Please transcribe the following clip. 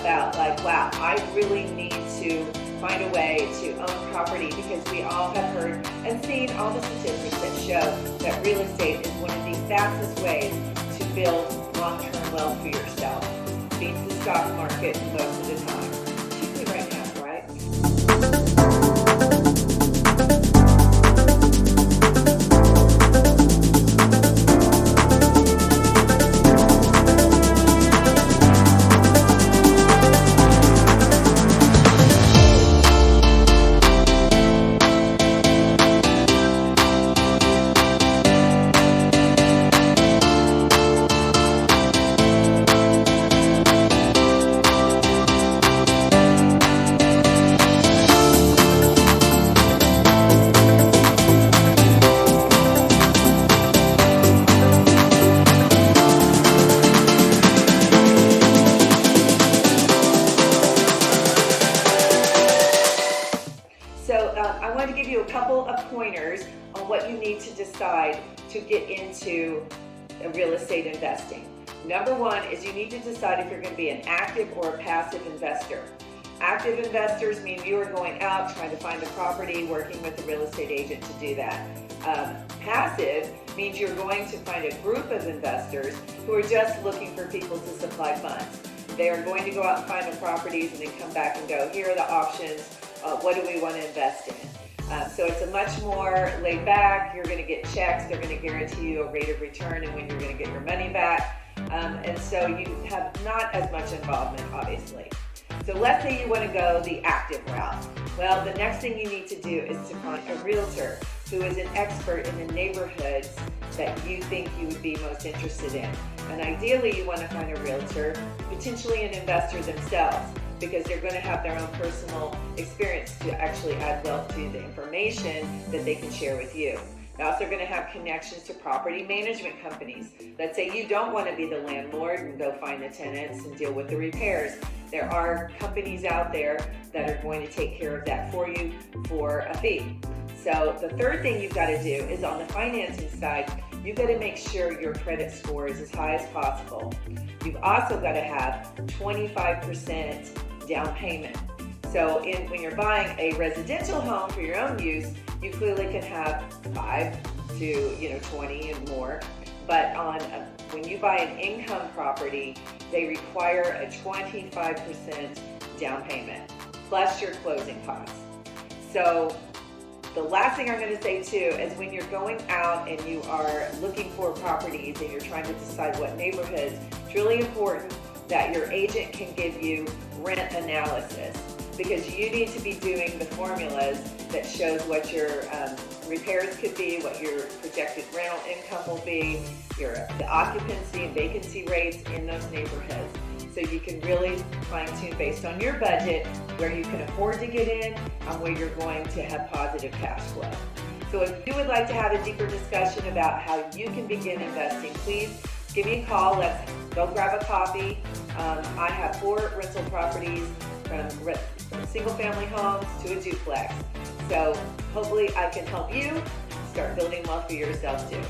about like, wow, I really need to find a way to own property, because we all have heard and seen all the statistics that show that real estate is one of the fastest ways to build long-term wealth for yourself. Beats the stock market most of the time, particularly right now, right? I wanted to give you a couple of pointers on what you need to decide to get into real estate investing. Number one is you need to decide if you're going to be an active or a passive investor. Active investors mean you are going out trying to find a property, working with a real estate agent to do that. Passive means you're going to find a group of investors who are just looking for people to supply funds. They are going to go out and find the properties and then come back and go, here are the options. What do we want to invest in? So it's a much more laid back. You're going to get checks. They're going to guarantee you a rate of return and when you're going to get your money back. And so you have not as much involvement, obviously. So let's say you want to go the active route. Well, the next thing you need to do is to find a realtor who is an expert in the neighborhoods that you think you would be most interested in. And ideally, you want to find a realtor, potentially an investor themselves, because they're going to have their own personal experience to actually add wealth to the information that they can share with you. They're also going to have connections to property management companies. Let's say you don't want to be the landlord and go find the tenants and deal with the repairs. There are companies out there that are going to take care of that for you for a fee. So the third thing you've got to do is on the financing side, you've got to make sure your credit score is as high as possible. You've also got to have 25% down payment. So when you're buying a residential home for your own use, you clearly can have 5 to 20 and more. But when you buy an income property, they require a 25% down payment plus your closing costs. So the last thing I'm going to say too is when you're going out and you are looking for properties and you're trying to decide what neighborhoods, it's really important that your agent can give you rent analysis, because you need to be doing the formulas that shows what your repairs could be, what your projected rental income will be, the occupancy and vacancy rates in those neighborhoods. So you can really fine-tune based on your budget where you can afford to get in and where you're going to have positive cash flow. So if you would like to have a deeper discussion about how you can begin investing, please give me a call. Let's go grab a coffee. I have 4 rental properties from single-family homes to a duplex. So hopefully I can help you start building wealth for yourself too.